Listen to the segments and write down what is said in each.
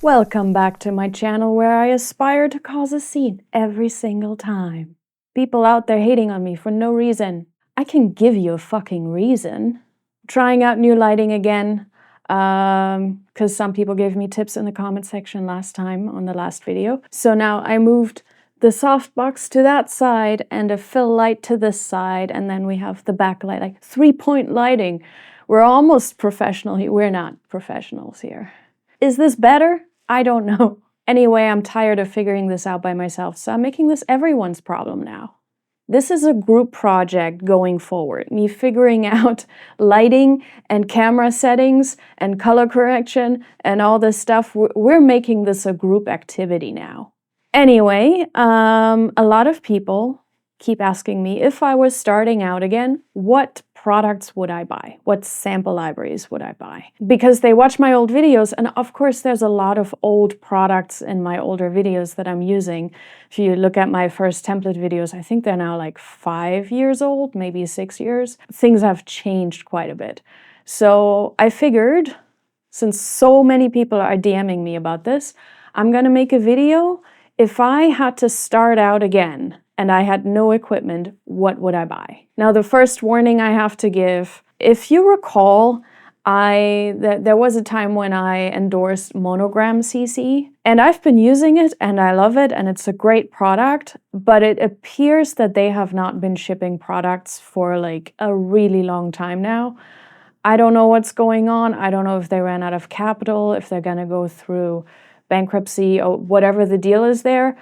Welcome back to my channel where I aspire to cause a scene every single time. People out there hating on me for no reason. I can give you a fucking reason. Trying out new lighting again, because some people gave me tips in the comment section last time on the last video. So now I moved the softbox to that side and a fill light to this side, and then we have the backlight, like 3-point lighting. We're almost professional here. We're not professionals here. Is this better? I don't know. Anyway, I'm tired of figuring this out by myself, so I'm making this everyone's problem now. This is a group project going forward. Me figuring out lighting and camera settings and color correction and all this stuff. We're making this a group activity now. Anyway, a lot of people keep asking me if I was starting out again, what products would I buy? What sample libraries would I buy? Because they watch my old videos, and of course there's a lot of old products in my older videos that I'm using. If you look at my first template videos, I think they're now like 5 years old, maybe 6 years. Things have changed quite a bit. So I figured, since so many people are DMing me about this, I'm gonna make a video. If I had to start out again, and I had no equipment, what would I buy? Now, the first warning I have to give, if you recall, there was a time when I endorsed MonogramCC, and I've been using it, and I love it, and it's a great product, but it appears that they have not been shipping products for like a really long time now. I don't know what's going on. I don't know if they ran out of capital, if they're gonna go through bankruptcy, or whatever the deal is there.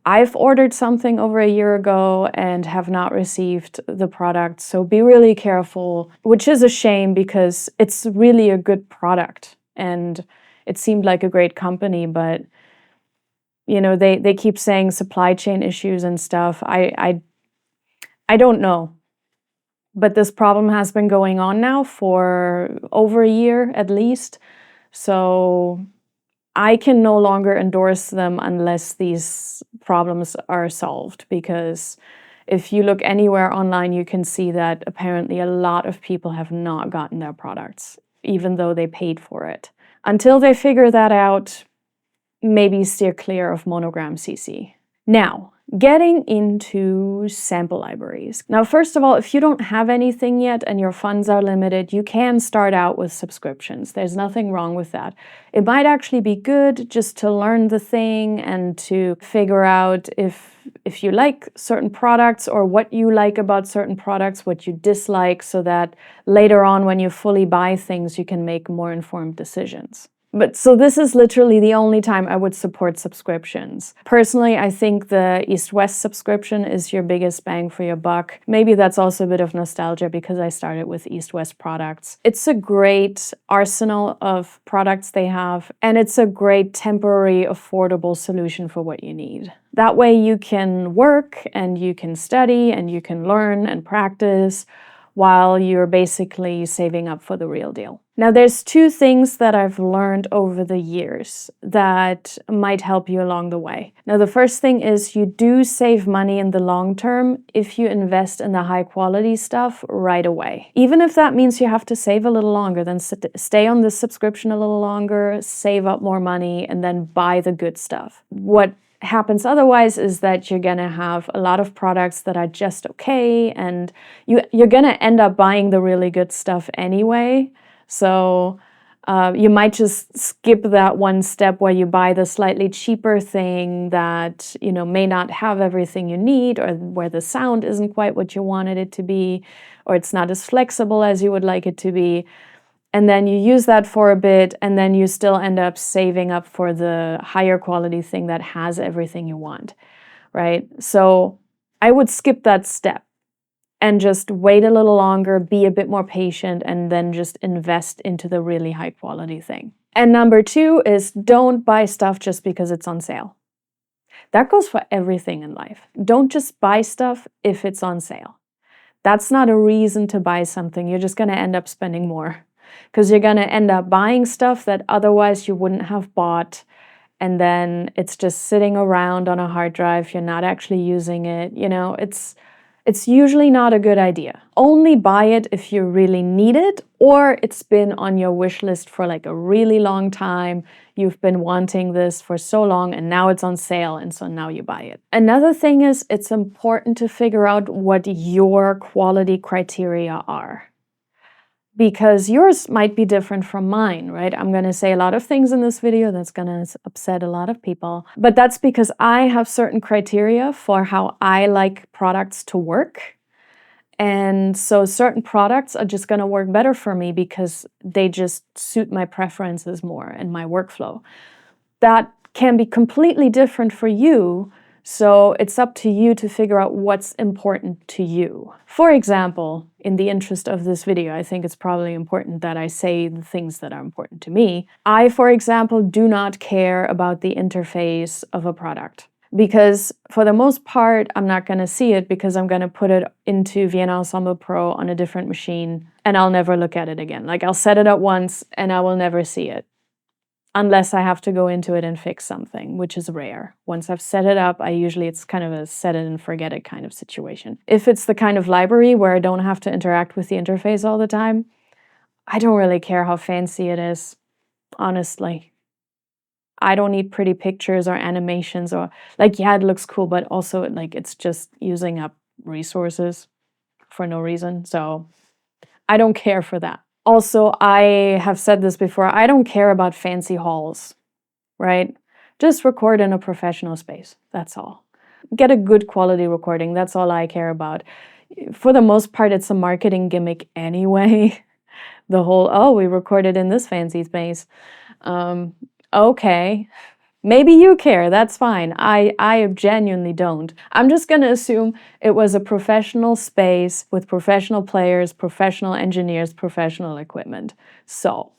I've ordered something over a year ago and have not received the product, so be really careful, which is a shame because it's really a good product and it seemed like a great company, but you know, they keep saying supply chain issues and stuff. I don't know, but this problem has been going on now for over a year at least, so I can no longer endorse them unless these problems are solved, because if you look anywhere online, you can see that apparently a lot of people have not gotten their products, even though they paid for it. Until they figure that out, maybe steer clear of MonogramCC. Now, getting into sample libraries. Now, first of all, if you don't have anything yet and your funds are limited, you can start out with subscriptions. There's nothing wrong with that. It might actually be good just to learn the thing and to figure out if you like certain products or what you like about certain products, what you dislike, so that later on when you fully buy things, you can make more informed decisions. But so this is literally the only time I would support subscriptions. Personally, I think the East-West subscription is your biggest bang for your buck. Maybe that's also a bit of nostalgia because I started with East-West products. It's a great arsenal of products they have, and it's a great temporary, affordable solution for what you need. That way you can work and you can study and you can learn and practice while you're basically saving up for the real deal. Now, there's two things that I've learned over the years that might help you along the way. Now, the first thing is you do save money in the long term if you invest in the high quality stuff right away. Even if that means you have to save a little longer, then stay on the subscription a little longer, save up more money, and then buy the good stuff. What happens otherwise is that you're gonna have a lot of products that are just okay, and you're gonna end up buying the really good stuff anyway. So you might just skip that one step where you buy the slightly cheaper thing that, you know, may not have everything you need, or where the sound isn't quite what you wanted it to be, or it's not as flexible as you would like it to be. And then you use that for a bit, and then you still end up saving up for the higher quality thing that has everything you want, right? So I would skip that step and just wait a little longer, be a bit more patient, and then just invest into the really high quality thing. And number two is don't buy stuff just because it's on sale. That goes for everything in life. Don't just buy stuff if it's on sale. That's not a reason to buy something. You're just gonna end up spending more, because you're going to end up buying stuff that otherwise you wouldn't have bought, and then it's just sitting around on a hard drive. You're not actually using it. You know, it's usually not a good idea. Only buy it if you really need it, or it's been on your wish list for like a really long time. you've been wanting this for so long and now it's on sale and so now you buy it. Another thing is it's important to figure out what your quality criteria are, because yours might be different from mine, right? I'm going to say a lot of things in this video that's going to upset a lot of people, but that's because I have certain criteria for how I like products to work. And so certain products are just going to work better for me because they just suit my preferences more and my workflow. That can be completely different for you, so it's up to you to figure out what's important to you. For example, in the interest of this video, I think it's probably important that I say the things that are important to me. I, for example, do not care about the interface of a product, because for the most part, I'm not going to see it because I'm going to put it into Vienna Ensemble Pro on a different machine and I'll never look at it again. Like, I'll set it up once and I will never see it unless I have to go into it and fix something, which is rare. Once I've set it up, it's kind of a set it and forget it kind of situation. If it's the kind of library where I don't have to interact with the interface all the time, I don't really care how fancy it is, honestly. I don't need pretty pictures or animations or yeah, it looks cool, but also it's just using up resources for no reason. So I don't care for that. Also, I have said this before, I don't care about fancy halls, right? Just record in a professional space, that's all. Get a good quality recording, that's all I care about. For the most part, it's a marketing gimmick anyway. The whole, oh, we recorded in this fancy space. Okay, maybe you care, that's fine. I genuinely don't. I'm just gonna assume it was a professional space with professional players, professional engineers, professional equipment. So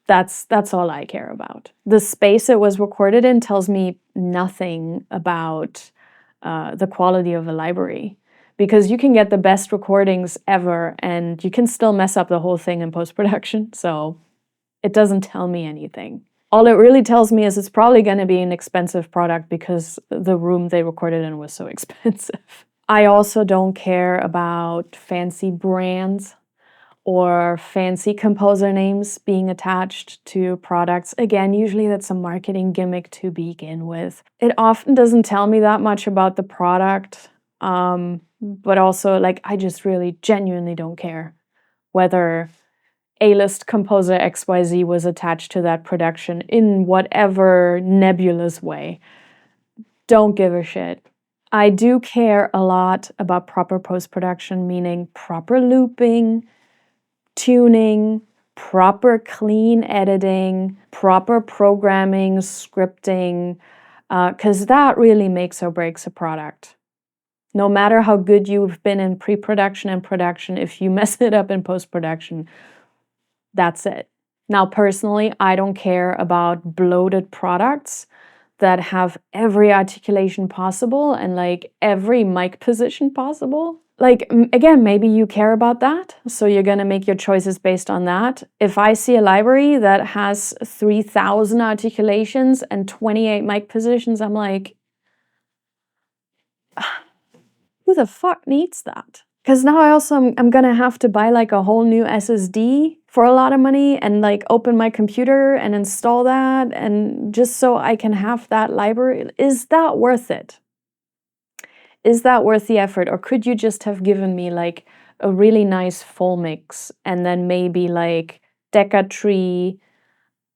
that's all I care about. The space it was recorded in tells me nothing about the quality of a library, because you can get the best recordings ever and you can still mess up the whole thing in post-production, so it doesn't tell me anything. All it really tells me is it's probably going to be an expensive product because the room they recorded in was so expensive. I also don't care about fancy brands or fancy composer names being attached to products. Again, usually that's a marketing gimmick to begin with. It often doesn't tell me that much about the product, but also I just really genuinely don't care whether A-list composer XYZ was attached to that production in whatever nebulous way. Don't give a shit. I do care a lot about proper post-production, meaning proper looping, tuning, proper clean editing, proper programming, scripting, because that really makes or breaks a product. No matter how good you've been in pre-production and production, if you mess it up in post-production, that's it. Now, personally, I don't care about bloated products that have every articulation possible and every mic position possible. Again, maybe you care about that, so you're gonna make your choices based on that. If I see a library that has 3,000 articulations and 28 mic positions, I'm like, who the fuck needs that? Because now I'm gonna have to buy a whole new SSD for a lot of money and open my computer and install that, and just so I can have that library. Is that worth it? Is that worth the effort? Or could you just have given me a really nice full mix and then maybe Deca tree,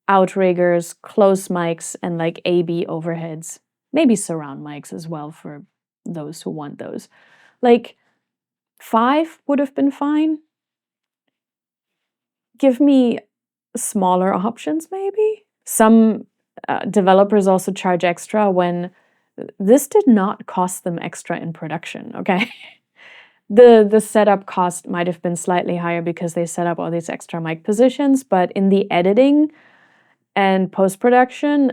outriggers, close mics, and AB overheads? Maybe surround mics as well for those who want those. 5 would have been fine. Give me smaller options, maybe. Some developers also charge extra when this did not cost them extra in production, okay? The setup cost might have been slightly higher because they set up all these extra mic positions, but in the editing and post-production,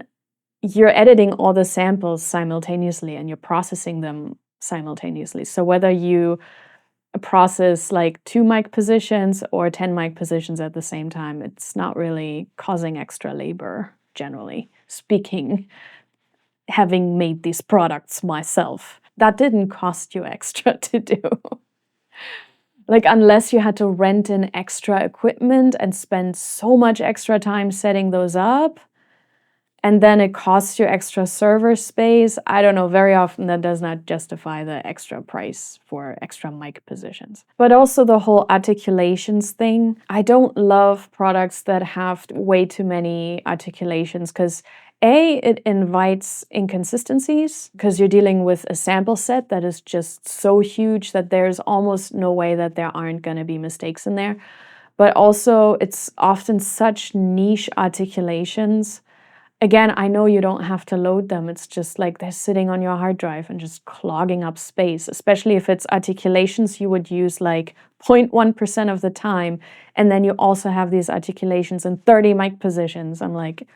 you're editing all the samples simultaneously and you're processing them simultaneously. So whether you process 2 mic positions or 10 mic positions at the same time, it's not really causing extra labor, generally speaking, having made these products myself. That didn't cost you extra to do. Unless you had to rent in extra equipment and spend so much extra time setting those up, and then it costs you extra server space. I don't know, very often that does not justify the extra price for extra mic positions. But also the whole articulations thing. I don't love products that have way too many articulations because it invites inconsistencies because you're dealing with a sample set that is just so huge that there's almost no way that there aren't going to be mistakes in there. But also, it's often such niche articulations. Again, I know you don't have to load them. It's just like they're sitting on your hard drive and just clogging up space, especially if it's articulations you would use like 0.1% of the time. And then you also have these articulations in 30 mic positions. I'm like,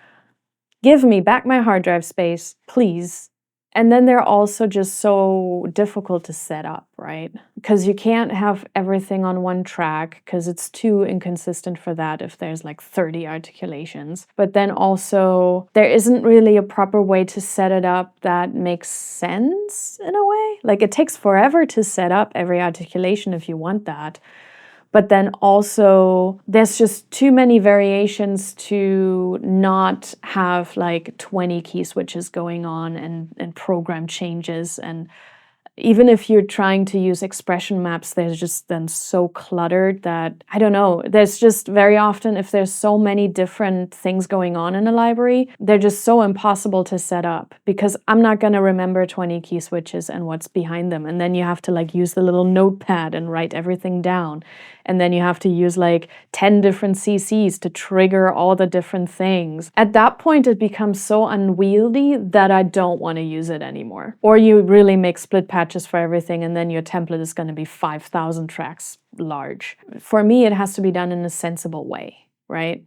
give me back my hard drive space, please. And then they're also just so difficult to set up, right? Because you can't have everything on one track because it's too inconsistent for that if there's like 30 articulations. But then also there isn't really a proper way to set it up that makes sense in a way. Like it takes forever to set up every articulation if you want that. But then also, there's just too many variations to not have like 20 key switches going on and program changes. And even if you're trying to use expression maps, there's just then so cluttered that, I don't know, there's just very often, if there's so many different things going on in a library, they're just so impossible to set up because I'm not going to remember 20 key switches and what's behind them. And then you have to like use the little notepad and write everything down. And then you have to use like 10 different CCs to trigger all the different things. At that point, it becomes so unwieldy that I don't want to use it anymore. Or you really make split patches for everything and then your template is going to be 5,000 tracks large. For me, it has to be done in a sensible way, right?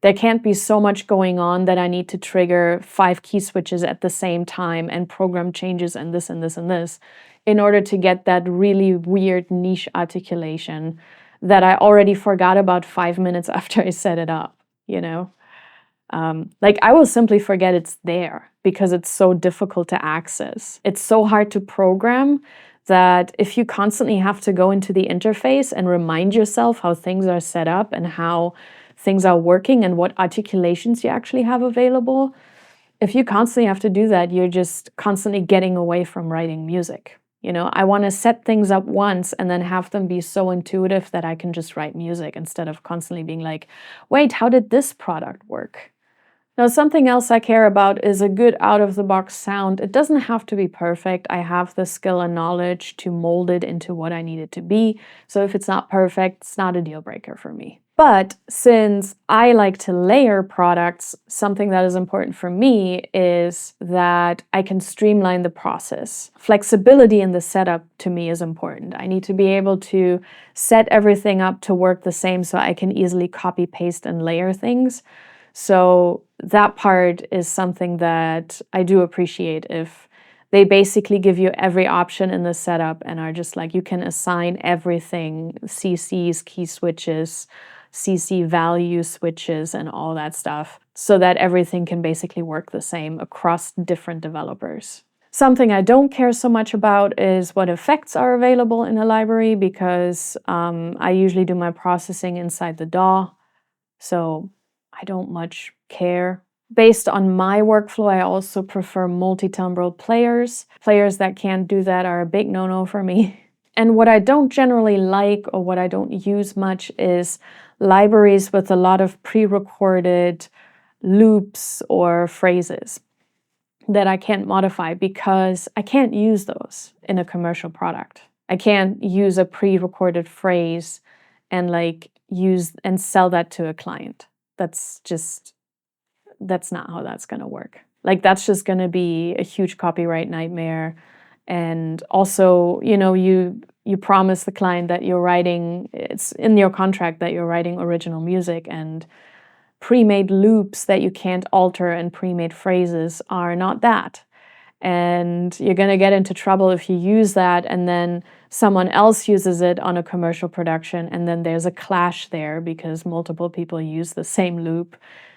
There can't be so much going on that I need to trigger 5 key switches at the same time and program changes and this and this and this in order to get that really weird niche articulation that I already forgot about 5 minutes after I set it up, you know? Like I will simply forget it's there because it's so difficult to access. It's so hard to program that if you constantly have to go into the interface and remind yourself how things are set up and how things are working and what articulations you actually have available, if you constantly have to do that, you're just constantly getting away from writing music. You know, I want to set things up once and then have them be so intuitive that I can just write music instead of constantly being like, wait, how did this product work? Now, something else I care about is a good out-of-the-box sound. It doesn't have to be perfect. I have the skill and knowledge to mold it into what I need it to be. So if it's not perfect, it's not a deal breaker for me. But since I like to layer products, something that is important for me is that I can streamline the process. Flexibility in the setup to me is important. I need to be able to set everything up to work the same so I can easily copy, paste, and layer things. So that part is something that I do appreciate if they basically give you every option in the setup and are just like, you can assign everything, CCs, key switches, CC value switches, and all that stuff, so that everything can basically work the same across different developers. Something I don't care so much about is what effects are available in a library because I usually do my processing inside the DAW, so I don't much care. Based on my workflow, I also prefer multi-timbral players. Players that can't do that are a big no-no for me. And what I don't generally like or what I don't use much is libraries with a lot of pre-recorded loops or phrases that I can't modify because I can't use those in a commercial product. I can't use a pre-recorded phrase and like use and sell that to a client. That's not how that's going to work. Like that's just going to be a huge copyright nightmare. And also, you know, you promise the client that you're writing, it's in your contract that you're writing original music, and pre-made loops that you can't alter and pre-made phrases are not that. And you're going to get into trouble if you use that and then someone else uses it on a commercial production and then there's a clash there because multiple people use the same loop.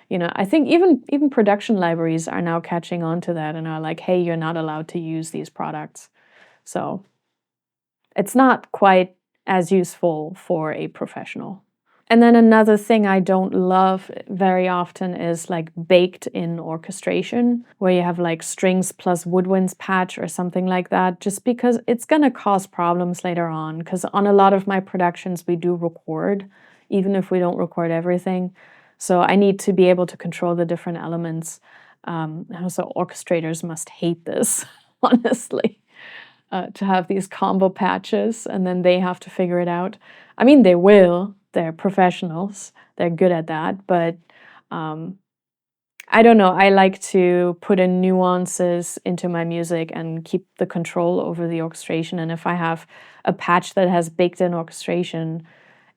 You know, I think even production libraries are now catching on to that and are like, hey, you're not allowed to use these products. So it's not quite as useful for a professional. And then another thing I don't love very often is like baked-in orchestration, where you have like strings plus woodwinds patch or something like that, just because it's going to cause problems later on. Because on a lot of my productions, we do record, even if we don't record everything. So I need to be able to control the different elements. So orchestrators must hate this, honestly, to have these combo patches, and then they have to figure it out. I mean, they will. They're professionals. They're good at that. But I don't know. I like to put in nuances into my music and keep the control over the orchestration. And if I have a patch that has baked-in orchestration,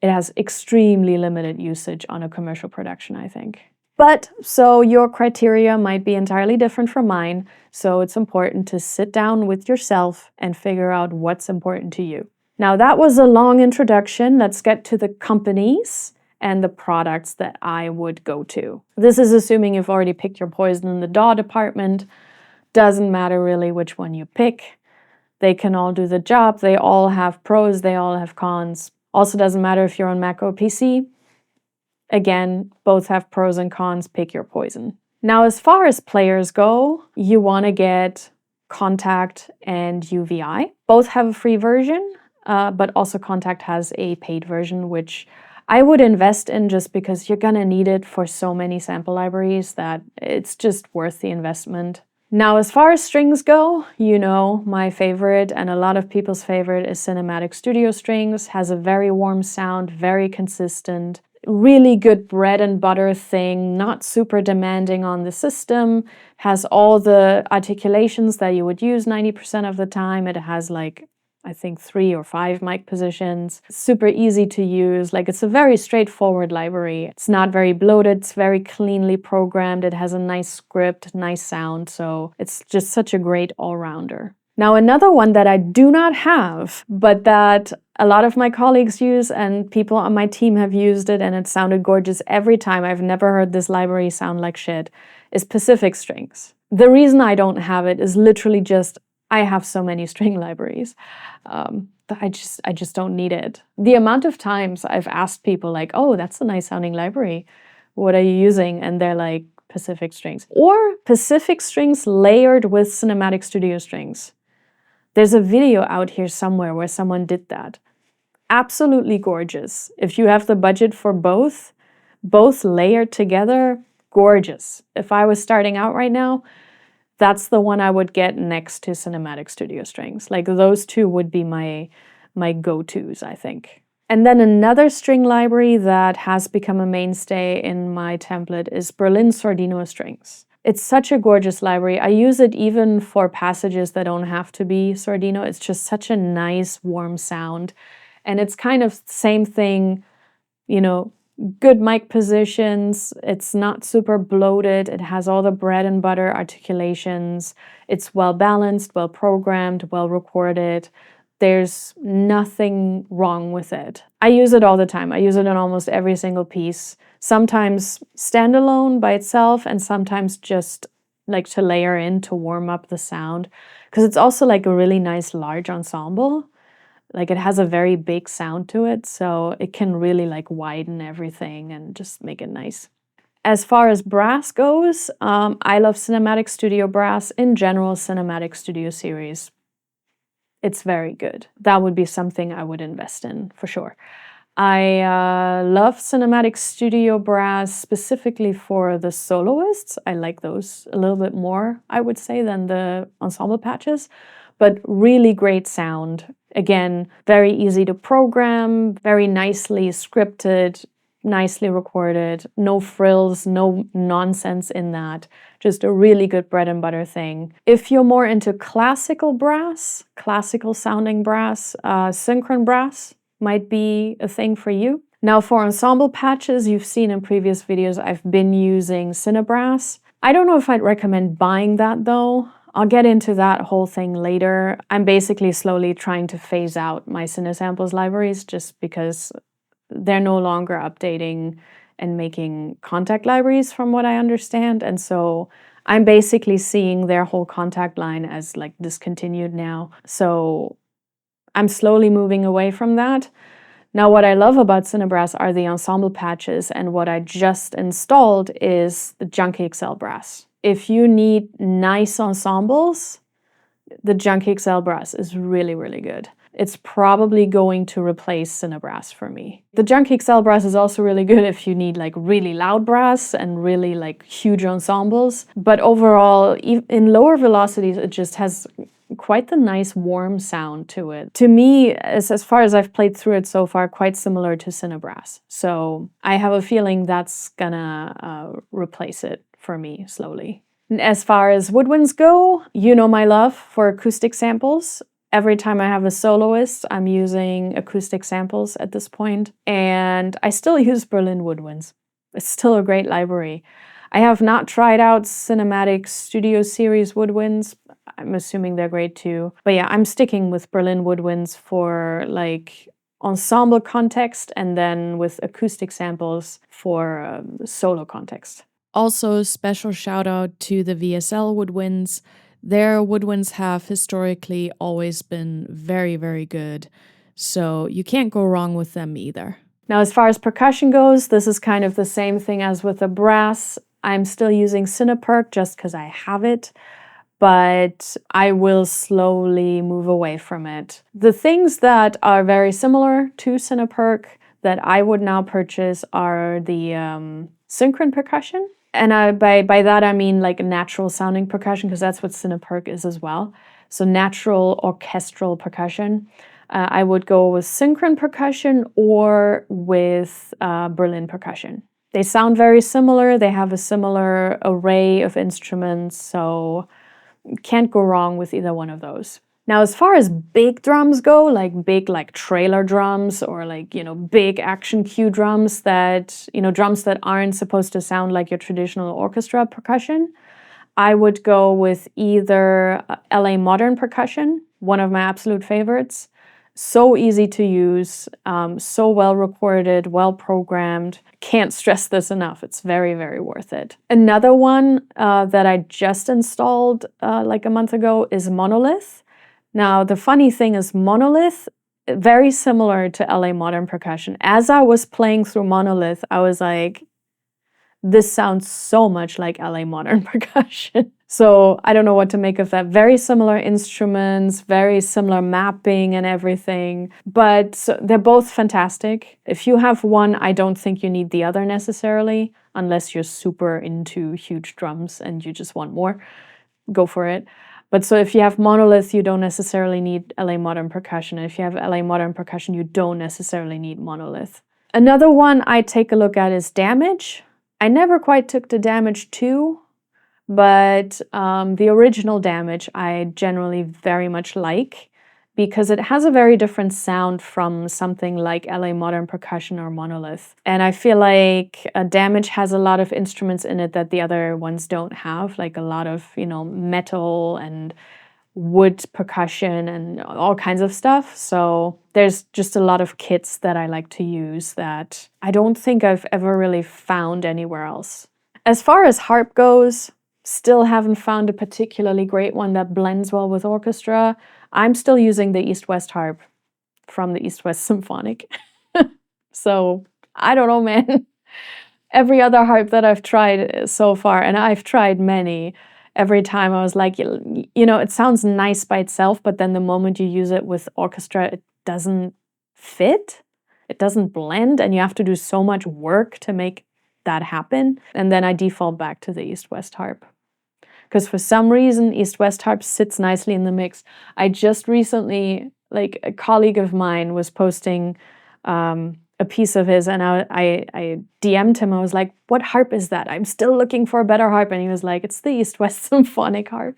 it has extremely limited usage on a commercial production, I think. But so your criteria might be entirely different from mine. So it's important to sit down with yourself and figure out what's important to you. Now that was a long introduction. Let's get to the companies and the products that I would go to. This is assuming you've already picked your poison in the DAW department. Doesn't matter really which one you pick. They can all do the job. They all have pros. They all have cons. Also doesn't matter if you're on Mac or PC. Again, both have pros and cons. Pick your poison. Now, as far as players go, you want to get Kontakt and UVI. Both have a free version. But also Kontakt has a paid version, which I would invest in just because you're gonna need it for so many sample libraries that it's just worth the investment. Now, as far as strings go, you know, my favorite and a lot of people's favorite is Cinematic Studio Strings. Has a very warm sound, very consistent, really good bread and butter thing, not super demanding on the system, has all the articulations that you would use 90% of the time. It has like, I think 3 or 5 mic positions. Super easy to use. Like, it's a very straightforward library. It's not very bloated. It's very cleanly programmed. It has a nice script, nice sound. So it's just such a great all-rounder. Now, another one that I do not have, but that a lot of my colleagues use and people on my team have used it and it sounded gorgeous every time. I've never heard this library sound like shit, is Pacific Strings. The reason I don't have it is literally just I have so many string libraries that I just don't need it. The amount of times I've asked people like, oh, that's a nice sounding library. What are you using? And they're like, Pacific Strings. Or Pacific Strings layered with Cinematic Studio Strings. There's a video out here somewhere where someone did that. Absolutely gorgeous. If you have the budget for both layered together, gorgeous. If I was starting out right now, that's the one I would get next to Cinematic Studio Strings. Like, those two would be my go-tos, I think. And then another string library that has become a mainstay in my template is Berlin Sordino Strings. It's such a gorgeous library. I use it even for passages that don't have to be Sordino. It's just such a nice, warm sound. And it's kind of the same thing, you know, good mic positions. It's not super bloated. It has all the bread and butter articulations. It's well balanced, well programmed, well recorded. There's nothing wrong with it. I use it all the time. I use it in almost every single piece. Sometimes standalone by itself, and sometimes just like to layer in to warm up the sound. Because it's also like a really nice large ensemble. Like, it has a very big sound to it, so it can really like widen everything and just make it nice. As far as brass goes, I love Cinematic Studio Brass. In general, Cinematic Studio series. It's very good. That would be something I would invest in for sure. I love Cinematic Studio Brass specifically for the soloists. I like those a little bit more, I would say, than the ensemble patches, but really great sound. Again, very easy to program, very nicely scripted, nicely recorded, no frills, no nonsense in that. Just a really good bread and butter thing. If you're more into classical brass, classical sounding brass, synchron brass might be a thing for you. Now, for ensemble patches, you've seen in previous videos, I've been using Cinebrass. I don't know if I'd recommend buying that though. I'll get into that whole thing later. I'm basically slowly trying to phase out my Cinesamples libraries just because they're no longer updating and making Kontakt libraries from what I understand. And so I'm basically seeing their whole Kontakt line as like discontinued now. So I'm slowly moving away from that. Now, what I love about Cinebrass are the ensemble patches, and what I just installed is the Junkie XL brass. If you need nice ensembles, the Junkie XL brass is really, really good. It's probably going to replace Cinebrass for me. The Junkie XL brass is also really good if you need like really loud brass and really like huge ensembles. But overall, in lower velocities, it just has quite the nice warm sound to it. To me, as far as I've played through it so far, quite similar to Cinebrass. So I have a feeling that's gonna replace it for me slowly. As far as woodwinds go, you know my love for acoustic samples. Every time I have a soloist, I'm using acoustic samples at this point, and I still use Berlin woodwinds. It's still a great library. I have not tried out Cinematic Studio Series woodwinds. I'm assuming they're great too. But yeah, I'm sticking with Berlin woodwinds for like ensemble context, and then with acoustic samples for solo context. Also, special shout out to the VSL woodwinds. Their woodwinds have historically always been very, very good. So you can't go wrong with them either. Now, as far as percussion goes, this is kind of the same thing as with the brass. I'm still using Cineperc just because I have it, but I will slowly move away from it. The things that are very similar to Cineperc that I would now purchase are the synchron percussion. And by that I mean like natural sounding percussion, because that's what Cineperc is as well. So natural orchestral percussion. I would go with synchron percussion or with Berlin percussion. They sound very similar. They have a similar array of instruments, so can't go wrong with either one of those. Now, as far as big drums go, like big like trailer drums or like, big action cue drums that, drums that aren't supposed to sound like your traditional orchestra percussion, I would go with either LA Modern Percussion, one of my absolute favorites. So easy to use, so well recorded, well programmed. Can't stress this enough. It's very, very worth it. Another one that I just installed like a month ago is Monolith. Now, the funny thing is Monolith, very similar to LA Modern Percussion. As I was playing through Monolith, I was like, this sounds so much like LA Modern Percussion. So I don't know what to make of that. Very similar instruments, very similar mapping and everything, but they're both fantastic. If you have one, I don't think you need the other necessarily, unless you're super into huge drums and you just want more, go for it. But so if you have Monolith, you don't necessarily need LA Modern Percussion. And if you have LA Modern Percussion, you don't necessarily need Monolith. Another one I take a look at is Damage. I never quite took to Damage 2, but the original Damage I generally very much like because it has a very different sound from something like LA Modern Percussion or Monolith. And I feel like Damage has a lot of instruments in it that the other ones don't have, like a lot of, metal and wood percussion and all kinds of stuff. So there's just a lot of kits that I like to use that I don't think I've ever really found anywhere else. As far as harp goes, still haven't found a particularly great one that blends well with orchestra. I'm still using the East-West harp from the East-West Symphonic. So I don't know, man. Every other harp that I've tried so far, and I've tried many, every time I was like, it sounds nice by itself, but then the moment you use it with orchestra, it doesn't fit. It doesn't blend, and you have to do so much work to make that happen. And then I default back to the East-West harp. Because for some reason, East-West harp sits nicely in the mix. I just recently, like a colleague of mine was posting a piece of his, and I DM'd him. I was like, what harp is that? I'm still looking for a better harp. And he was like, it's the East-West Symphonic harp.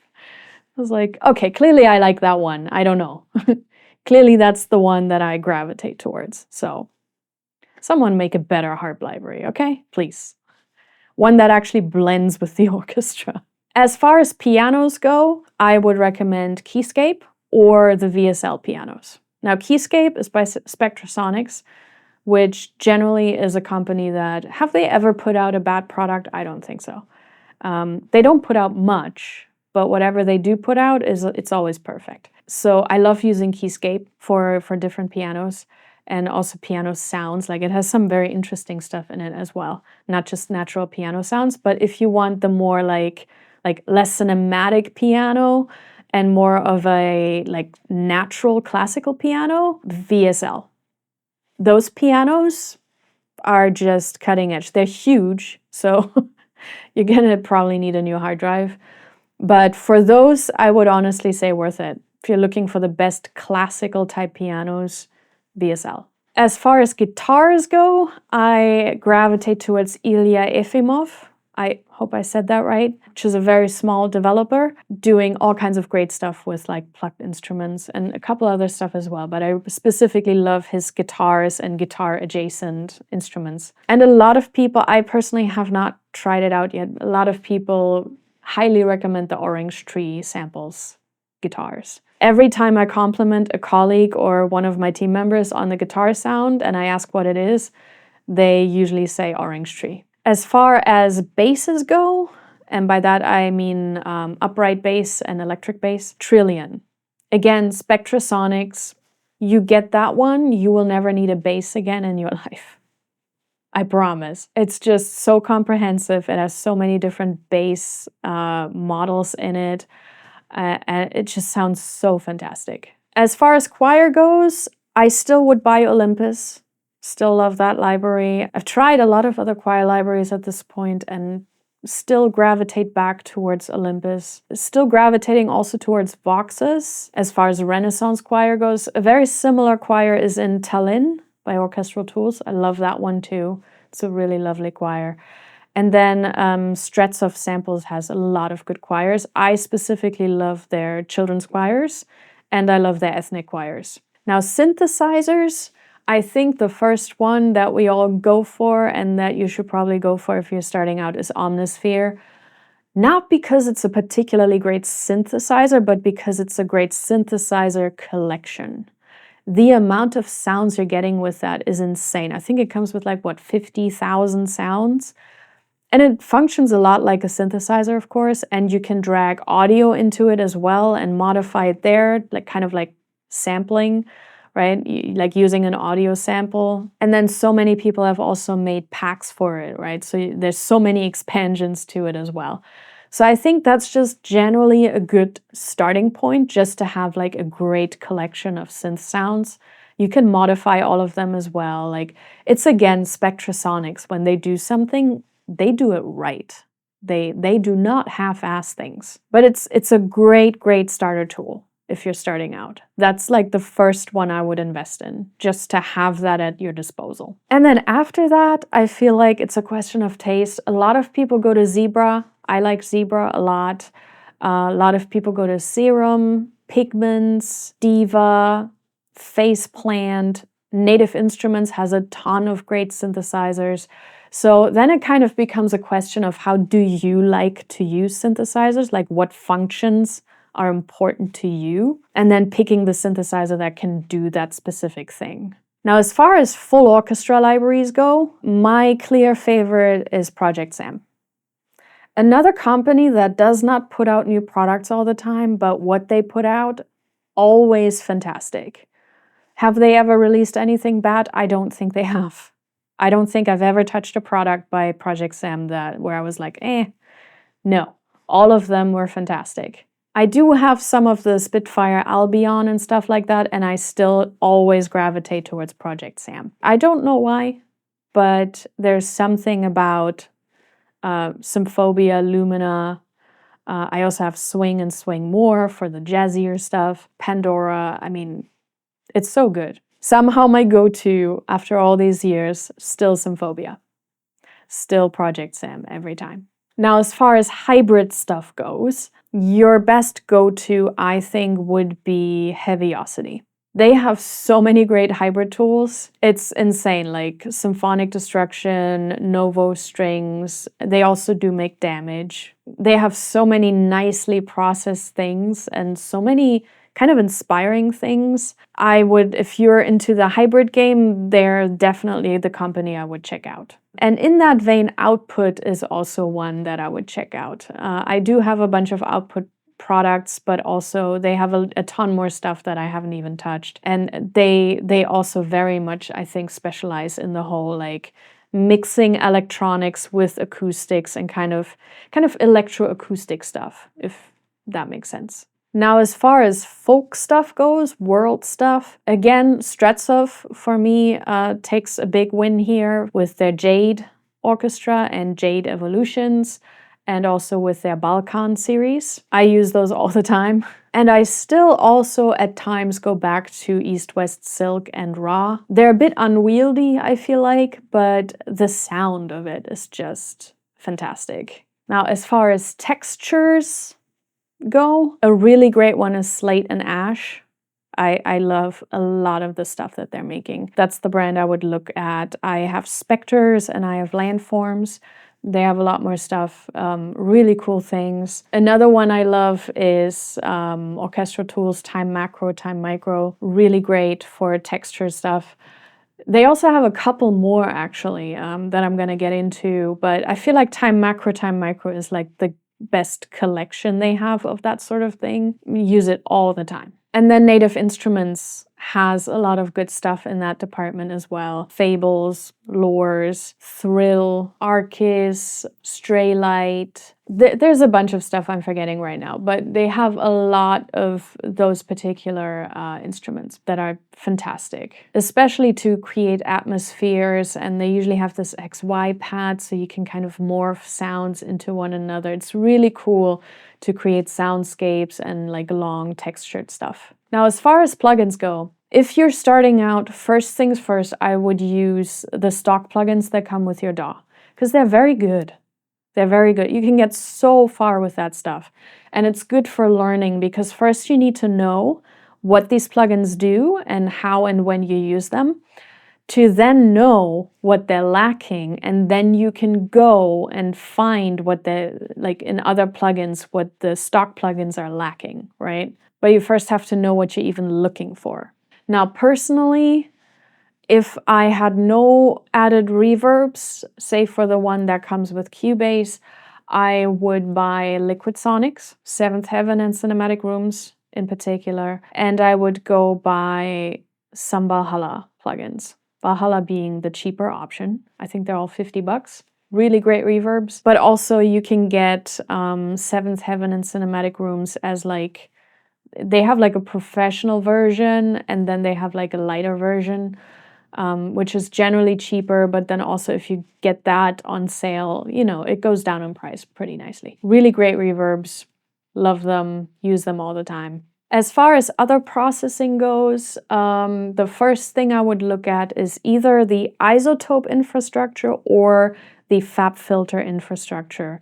I was like, okay, clearly I like that one. I don't know. Clearly that's the one that I gravitate towards. So someone make a better harp library, okay? Please. One that actually blends with the orchestra. As far as pianos go, I would recommend Keyscape or the VSL pianos. Now, Keyscape is by Spectrasonics, which generally is a company that, have they ever put out a bad product? I don't think so. They don't put out much, but whatever they do put out, it's always perfect. So I love using Keyscape for different pianos. and also piano sounds. Like, it has some very interesting stuff in it as well. Not just natural piano sounds, but if you want the more like less cinematic piano and more of a like natural classical piano, VSL. Those pianos are just cutting edge. They're huge, so you're gonna probably need a new hard drive. But for those, I would honestly say worth it. If you're looking for the best classical type pianos, VSL. As far as guitars go, I gravitate towards Ilya Efimov. I hope I said that right, which is a very small developer doing all kinds of great stuff with like plucked instruments and a couple other stuff as well. But I specifically love his guitars and guitar adjacent instruments. And a lot of people, I personally have not tried it out yet. A lot of people highly recommend the Orange Tree Samples guitars. Every time I compliment a colleague or one of my team members on the guitar sound and I ask what it is, they usually say Orange Tree. As far as basses go, and by that I mean upright bass and electric bass, Trillion. Again, Spectrasonics, you get that one, you will never need a bass again in your life. I promise. It's just so comprehensive. It has so many different bass models in it. And it just sounds so fantastic. As far as choir goes, I still would buy Olympus. Still love that library. I've tried a lot of other choir libraries at this point and still gravitate back towards Olympus. Still gravitating also towards Voxes. As far as Renaissance choir goes, a very similar choir is in Tallinn by Orchestral Tools. I love that one too. It's a really lovely choir. And then Stretsoff Samples has a lot of good choirs. I specifically love their children's choirs, and I love their ethnic choirs. Now, Synthesizers, I think the first one that we all go for and that you should probably go for if you're starting out is Omnisphere. Not because it's a particularly great synthesizer, but because it's a great synthesizer collection. The amount of sounds you're getting with that is insane. I think it comes with like, what, 50,000 sounds? And it functions a lot like a synthesizer, of course, and you can drag audio into it as well and modify it there, like kind of like sampling, right? Like using an audio sample. And then so many people have also made packs for it, right? So there's so many expansions to it as well. So I think that's just generally a good starting point, just to have like a great collection of synth sounds. You can modify all of them as well. Like, it's again Spectrasonics. When they do something, they do it right. They do not half-ass things. But it's a great starter tool if you're starting out. That's like the first one I would invest in, just to have that at your disposal. And then after that, I feel like it's a question of taste. A lot of people go to Zebra. I like Zebra a lot. A lot of people go to Serum, Pigments, Diva, Faceplant. Native Instruments has a ton of great synthesizers. So then it kind of becomes a question of how do you like to use synthesizers? Like, what functions are important to you? And then picking the synthesizer that can do that specific thing. Now, as far as full orchestra libraries go, my clear favorite is Project Sam. Another company that does not put out new products all the time, but what they put out, always fantastic. Have they ever released anything bad? I don't think they have. I don't think I've ever touched a product by Project Sam where I was like, no. All of them were fantastic. I do have some of the Spitfire Albion and stuff like that, and I still always gravitate towards Project Sam. I don't know why, but there's something about Symphobia, Lumina. I also have Swing and Swing More for the jazzier stuff. Pandora, I mean, it's so good. Somehow my go-to, after all these years, still Symphobia. Still Project Sam every time. Now, as far as hybrid stuff goes, your best go-to, I think, would be Heaviosity. They have so many great hybrid tools. It's insane, like Symphonic Destruction, Novo Strings. They also do make damage. They have so many nicely processed things and so many kind of inspiring things. I would, if you're into the hybrid game, they're definitely the company I would check out. And in that vein, Output is also one that I would check out. I do have a bunch of Output products, but also they have a ton more stuff that I haven't even touched. And they also very much, I think, specialize in the whole like mixing electronics with acoustics and kind of electroacoustic stuff, if that makes sense. Now, as far as folk stuff goes, world stuff, again, Stretsov for me takes a big win here with their Jade Orchestra and Jade Evolutions, and also with their Balkan series. I use those all the time. And I still also at times go back to East West Silk and Raw. They're a bit unwieldy, I feel like, but the sound of it is just fantastic. Now, as far as textures go, a really great one is Slate and Ash. I love a lot of the stuff that they're making. That's the brand I would look at. I have Spectres and I have Landforms. They have a lot more stuff, really cool things. Another one I love is Orchestra Tools Time Macro, Time Micro. Really great for texture stuff. They also have a couple more actually that I'm gonna get into, but I feel like Time Macro, Time Micro is like the best collection they have of that sort of thing. We use it all the time. And then Native Instruments has a lot of good stuff in that department as well. Fables, Lures, Thrill, Arcus, Straylight. There's a bunch of stuff I'm forgetting right now, but they have a lot of those particular instruments that are fantastic, especially to create atmospheres. And they usually have this XY pad so you can kind of morph sounds into one another. It's really cool to create soundscapes and like long textured stuff. Now, as far as plugins go, if you're starting out, first things first, I would use the stock plugins that come with your DAW because they're very good. They're very good. You can get so far with that stuff. And it's good for learning because first you need to know what these plugins do and how and when you use them, to then know what they're lacking, and then you can go and find what like in other plugins, what the stock plugins are lacking, right? But you first have to know what you're even looking for. Now, personally, if I had no added reverbs, say for the one that comes with Cubase, I would buy Liquid Sonics, Seventh Heaven and Cinematic Rooms in particular, and I would go buy some Valhalla plugins. Valhalla being the cheaper option. I think they're all $50. Really great reverbs. But also you can get Seventh Heaven and Cinematic Rooms as like, they have like a professional version and then they have like a lighter version, which is generally cheaper. But then also if you get that on sale, you know, it goes down in price pretty nicely. Really great reverbs. Love them. Use them all the time. As far as other processing goes, the first thing I would look at is either the isotope infrastructure or the FabFilter infrastructure.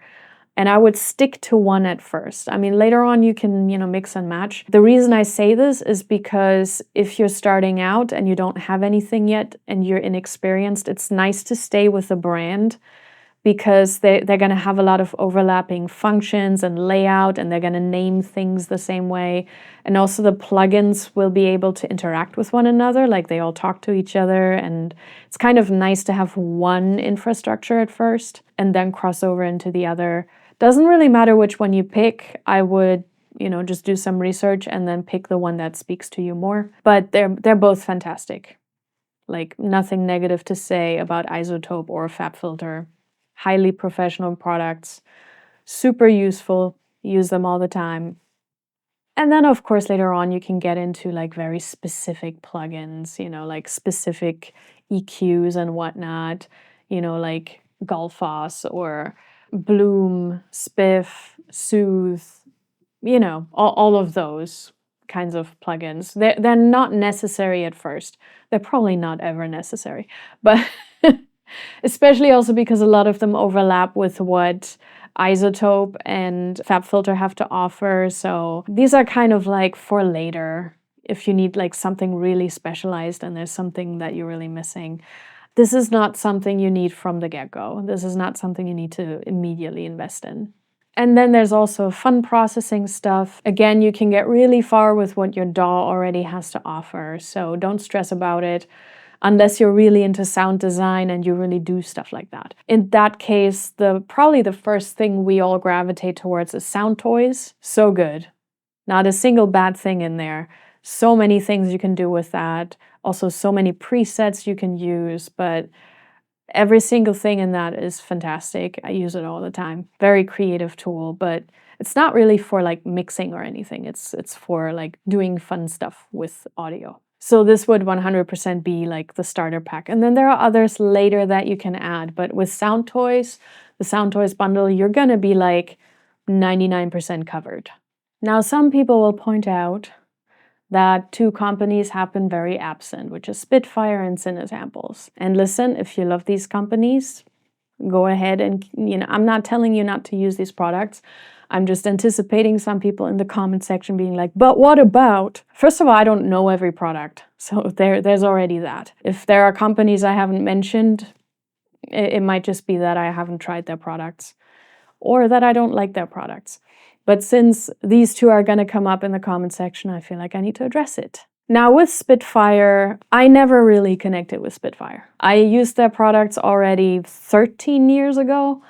And I would stick to one at first. I mean, later on you can, you know, mix and match. The reason I say this is because if you're starting out and you don't have anything yet and you're inexperienced, it's nice to stay with a brand because they're going to have a lot of overlapping functions and layout, and they're going to name things the same way. And also the plugins will be able to interact with one another, like they all talk to each other. And it's kind of nice to have one infrastructure at first and then cross over into the other. Doesn't really matter which one you pick. I would, you know, just do some research and then pick the one that speaks to you more. But they're both fantastic. Like nothing negative to say about Isotope or FabFilter. Highly professional products, super useful, use them all the time. And then of course later on you can get into like very specific plugins, you know, like specific EQs and whatnot, you know, like Gullfoss or Bloom, Spiff, Soothe, you know, all of those kinds of plugins. They're not necessary at first. They're probably not ever necessary, but especially also because a lot of them overlap with what Isotope and FabFilter have to offer. So these are kind of like for later, if you need like something really specialized and there's something that you're really missing. This is not something you need from the get-go. This is not something you need to immediately invest in. And then there's also fun processing stuff. Again, you can get really far with what your DAW already has to offer, so don't stress about it. unless you're really into sound design and you really do stuff like that. In that case, probably the first thing we all gravitate towards is sound toys. So good. Not a single bad thing in there. So many things you can do with that. Also, so many presets you can use, but every single thing in that is fantastic. I use it all the time. Very creative tool, but it's not really for like mixing or anything. It's for like doing fun stuff with audio. So this would 100% be like the starter pack. And then there are others later that you can add, but with Sound Toys, the Sound Toys bundle, you're gonna be like 99% covered. Now, some people will point out that two companies have been very absent, which is Spitfire and Cinesamples. And listen, if you love these companies, go ahead and, I'm not telling you not to use these products. I'm just anticipating some people in the comment section being like, but what about? First of all, I don't know every product, so there's already that. If there are companies I haven't mentioned, it might just be that I haven't tried their products or that I don't like their products. But since these two are going to come up in the comment section, I feel like I need to address it. Now with Spitfire, I never really connected with Spitfire. I used their products already 13 years ago.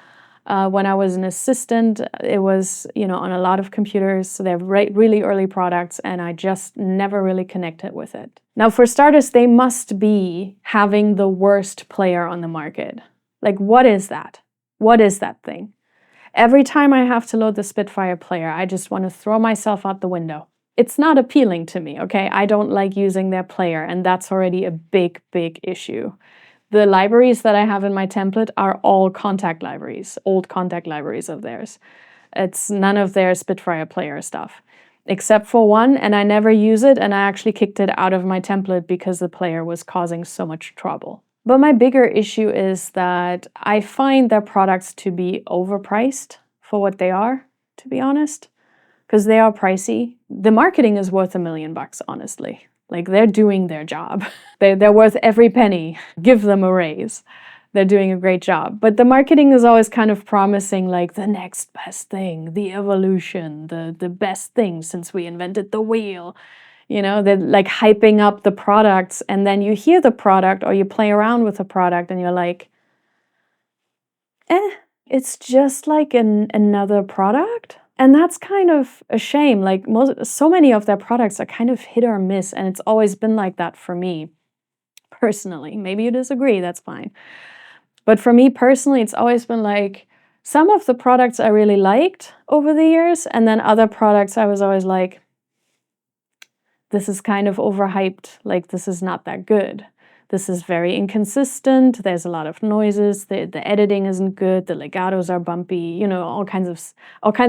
When I was an assistant, it was, on a lot of computers, so they're really early products, and I just never really connected with it. Now, for starters, they must be having the worst player on the market. Like, what is that? What is that thing? Every time I have to load the Spitfire player, I just want to throw myself out the window. It's not appealing to me, okay? I don't like using their player, and that's already a big, big issue. The libraries that I have in my template are all Kontakt libraries, old Kontakt libraries of theirs. It's none of their Spitfire player stuff, except for one, and I never use it, and I actually kicked it out of my template because the player was causing so much trouble. But my bigger issue is that I find their products to be overpriced for what they are, to be honest, because they are pricey. The marketing is worth $1 million, honestly. Like, they're doing their job. They're worth every penny. Give them a raise. They're doing a great job. But the marketing is always kind of promising, like, the next best thing, the evolution, the best thing since we invented the wheel. They're like hyping up the products, and then you hear the product or you play around with the product and you're like, it's just like another product. And that's kind of a shame. Like, so many of their products are kind of hit or miss, and it's always been like that for me, personally. Maybe you disagree, that's fine. But for me personally, it's always been like, some of the products I really liked over the years, and then other products I was always like, this is kind of overhyped, like this is not that good. This is very inconsistent, there's a lot of noises, the editing isn't good, the legatos are bumpy, all kinds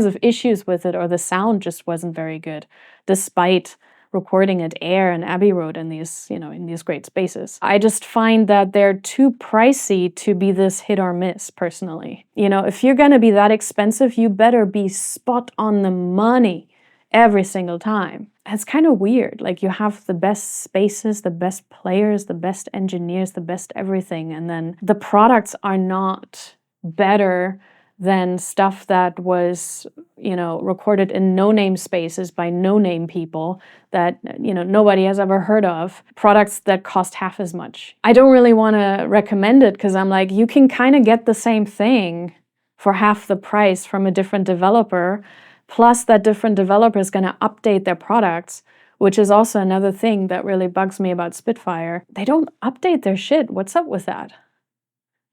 of issues with it, or the sound just wasn't very good, despite recording at Air and Abbey Road in these great spaces. I just find that they're too pricey to be this hit or miss, personally. If you're gonna be that expensive, you better be spot on the money every single time. It's kind of weird. Like, you have the best spaces, the best players, the best engineers, the best everything, and then the products are not better than stuff that was, recorded in no-name spaces by no-name people that, nobody has ever heard of. Products that cost half as much. I don't really want to recommend it because I'm like, you can kind of get the same thing for half the price from a different developer. Plus, that different developer is going to update their products, which is also another thing that really bugs me about Spitfire. They don't update their shit. What's up with that?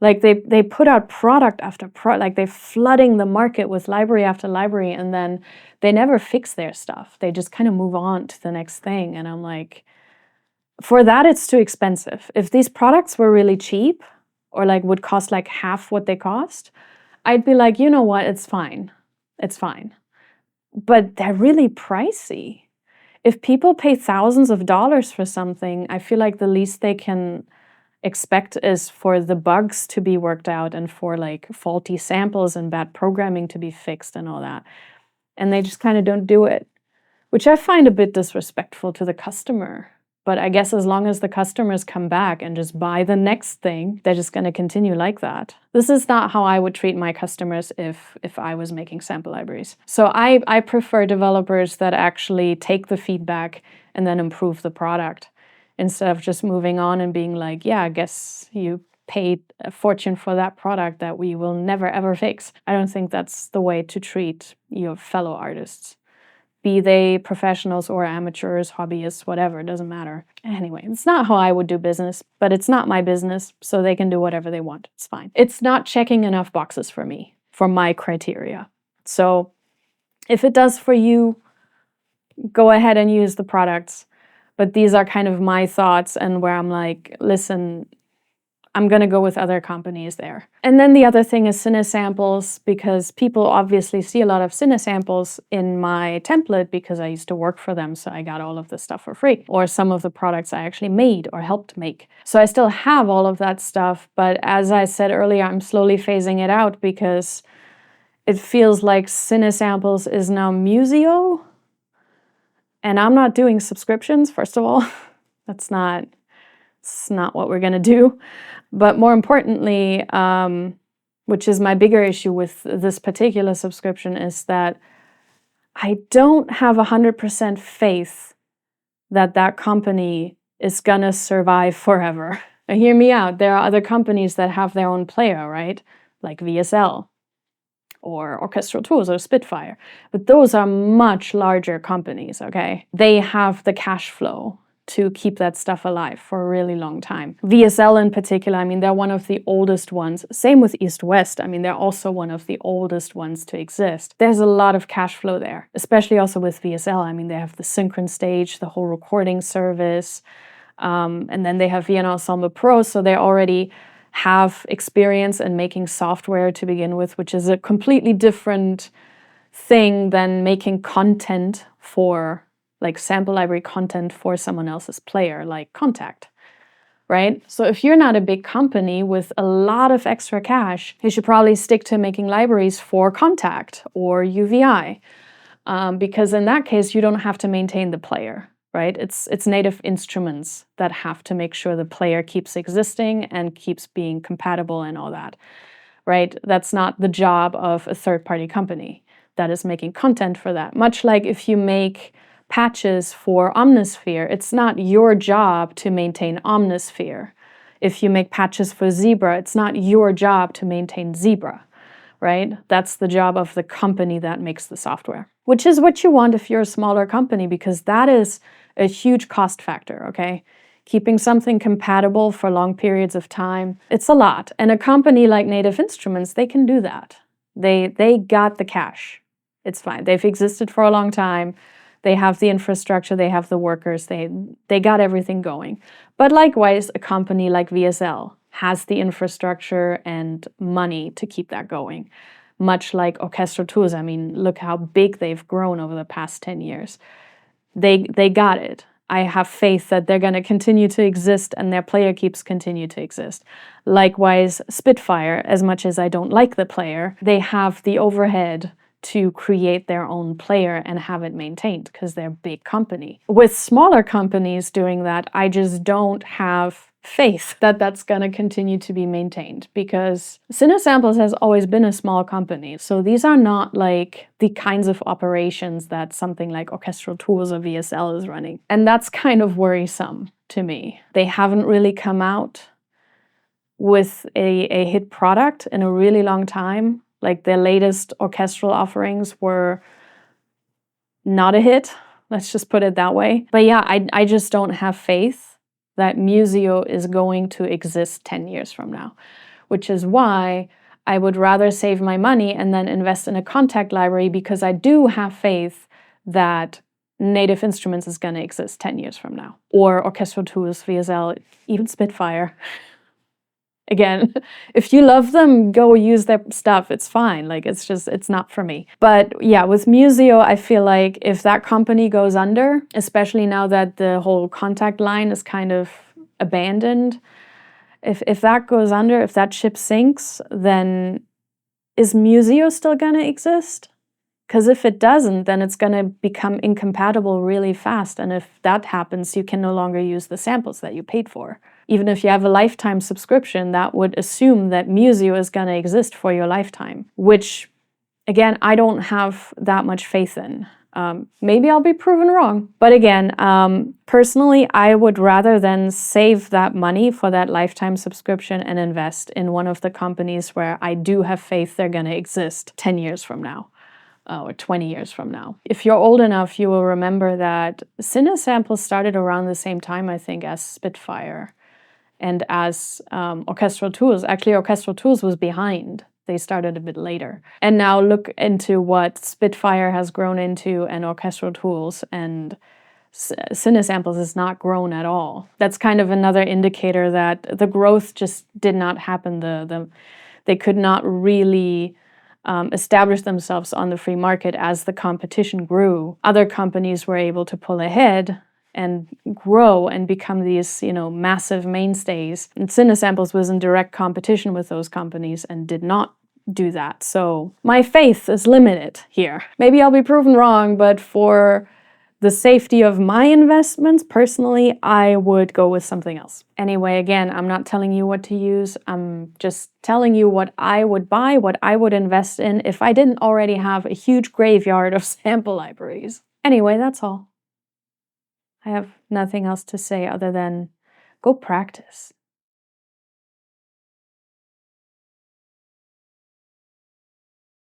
Like, they put out product after product, like they're flooding the market with library after library, and then they never fix their stuff. They just kind of move on to the next thing. And I'm like, for that, it's too expensive. If these products were really cheap, or like would cost like half what they cost, I'd be like, you know what, it's fine. It's fine. But they're really pricey. If people pay thousands of dollars for something, I feel like the least they can expect is for the bugs to be worked out and for like faulty samples and bad programming to be fixed and all that. And they just kind of don't do it, which I find a bit disrespectful to the customer. But I guess as long as the customers come back and just buy the next thing, they're just going to continue like that. This is not how I would treat my customers if I was making sample libraries. So I prefer developers that actually take the feedback and then improve the product. instead of just moving on and being like, yeah, I guess you paid a fortune for that product that we will never ever fix. I don't think that's the way to treat your fellow artists. Be they professionals or amateurs, hobbyists, whatever, it doesn't matter. Anyway, it's not how I would do business, but it's not my business, so they can do whatever they want. It's fine. It's not checking enough boxes for me, for my criteria. So if it does for you, go ahead and use the products. But these are kind of my thoughts and where I'm like, listen, I'm going to go with other companies there. And then the other thing is Cinesamples, because people obviously see a lot of Cinesamples in my template because I used to work for them, so I got all of this stuff for free. Or some of the products I actually made or helped make. So I still have all of that stuff, but as I said earlier, I'm slowly phasing it out because it feels like Cinesamples is now Musio. And I'm not doing subscriptions, first of all. It's not what we're going to do. But more importantly, which is my bigger issue with this particular subscription, is that I don't have 100% faith that that company is going to survive forever. Now, hear me out. There are other companies that have their own player, right? Like VSL or Orchestra Tools or Spitfire. But those are much larger companies, okay? They have the cash flow to keep that stuff alive for a really long time. VSL in particular, I mean, they're one of the oldest ones. Same with East West. I mean, they're also one of the oldest ones to exist. There's a lot of cash flow there, especially also with VSL. I mean, they have the Synchron stage, the whole recording service, and then they have Vienna Ensemble Pro, so they already have experience in making software to begin with, which is a completely different thing than making content for, like sample library content for someone else's player, like Contact, right? So if you're not a big company with a lot of extra cash, you should probably stick to making libraries for Contact or UVI, because in that case, you don't have to maintain the player, right? It's Native Instruments that have to make sure the player keeps existing and keeps being compatible and all that, right? That's not the job of a third-party company that is making content for that. Much like if you make patches for Omnisphere, it's not your job to maintain Omnisphere. If you make patches for Zebra, it's not your job to maintain Zebra, right? That's the job of the company that makes the software, which is what you want if you're a smaller company, because that is a huge cost factor, okay? Keeping something compatible for long periods of time, it's a lot. And a company like Native Instruments, they can do that. They got the cash. It's fine. They've existed for a long time. They have the infrastructure, they have the workers, they got everything going. But likewise, a company like VSL has the infrastructure and money to keep that going. Much like Orchestra Tools, I mean, look how big they've grown over the past 10 years. They got it. I have faith that they're going to continue to exist and their player keeps continue to exist. Likewise, Spitfire, as much as I don't like the player, they have the overhead to create their own player and have it maintained because they're a big company. With smaller companies doing that, I just don't have faith that that's going to continue to be maintained, because Cinesamples has always been a small company. So these are not like the kinds of operations that something like Orchestral Tools or VSL is running. And that's kind of worrisome to me. They haven't really come out with a hit product in a really long time. Like their latest orchestral offerings were not a hit. Let's just put it that way. But yeah, I just don't have faith that Musio is going to exist 10 years from now, which is why I would rather save my money and then invest in a Contact library, because I do have faith that Native Instruments is going to exist 10 years from now. Or Orchestral Tools, VSL, even Spitfire. Again, if you love them, go use their stuff. It's fine. Like, it's not for me. But yeah, with Musio, I feel like if that company goes under, especially now that the whole Contact line is kind of abandoned, if that goes under, if that ship sinks, then is Musio still going to exist? Because if it doesn't, then it's going to become incompatible really fast. And if that happens, you can no longer use the samples that you paid for. Even if you have a lifetime subscription, that would assume that Musio is going to exist for your lifetime, which, again, I don't have that much faith in. Maybe I'll be proven wrong. But again, personally, I would rather than save that money for that lifetime subscription and invest in one of the companies where I do have faith they're going to exist 10 years from now. Or 20 years from now. If you're old enough, you will remember that Cinesamples started around the same time, I think, as Spitfire and as Orchestral Tools. Actually, Orchestral Tools was behind. They started a bit later. And now look into what Spitfire has grown into and Orchestral Tools, and Cinesamples has not grown at all. That's kind of another indicator that the growth just did not happen. They could not really establish themselves on the free market as the competition grew. Other companies were able to pull ahead and grow and become these, massive mainstays. And Cinesamples was in direct competition with those companies and did not do that. So my faith is limited here. Maybe I'll be proven wrong, but for the safety of my investments, personally, I would go with something else. Anyway, again, I'm not telling you what to use. I'm just telling you what I would buy, what I would invest in if I didn't already have a huge graveyard of sample libraries. Anyway, that's all. I have nothing else to say other than go practice.